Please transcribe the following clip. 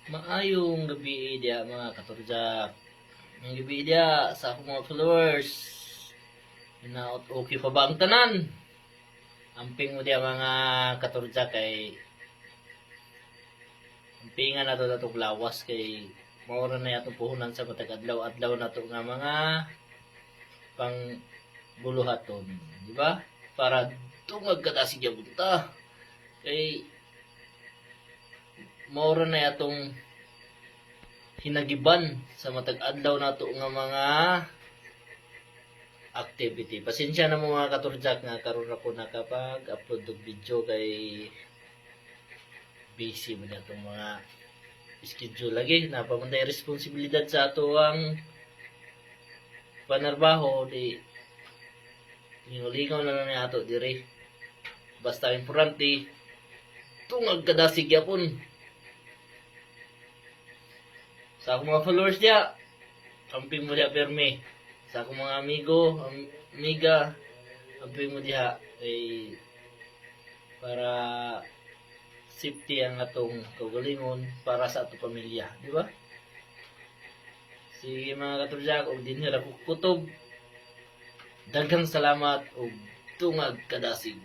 Maayong gabi dia mga katurjak. Ang gabi dia sa akong mga followers. Hinaot okay pa ba ang tanan? Amping mo dia mga katurjak kay ampingan nato natong lawas kay maura na yatong puhunan sa matag adlaw-adlaw nato nga mga pang buluhaton, di ba? Para tungag ka ta sige bunta. Kay maura na yatong hinagiban sa matag adlaw nato nga mga activity. Pasensya na mo mga katurjak nga karon ako nakapag-upload og video kay busy man atong mga schedule lagi na pamanday responsibilidad sa ato ang panarbaho di lingaw na lang ato dire. Basta importante tungag kadasig yapon. Sa akong mga followers dia, amping mo dia perme. Sa akong mga amiga, amping mo diha kay para safety ang atong kaugalingon para sa atong pamilya, di ba? Sige mga katurjak, og dinhi ra ko kutob. Daghang salamat og tungag kadasig.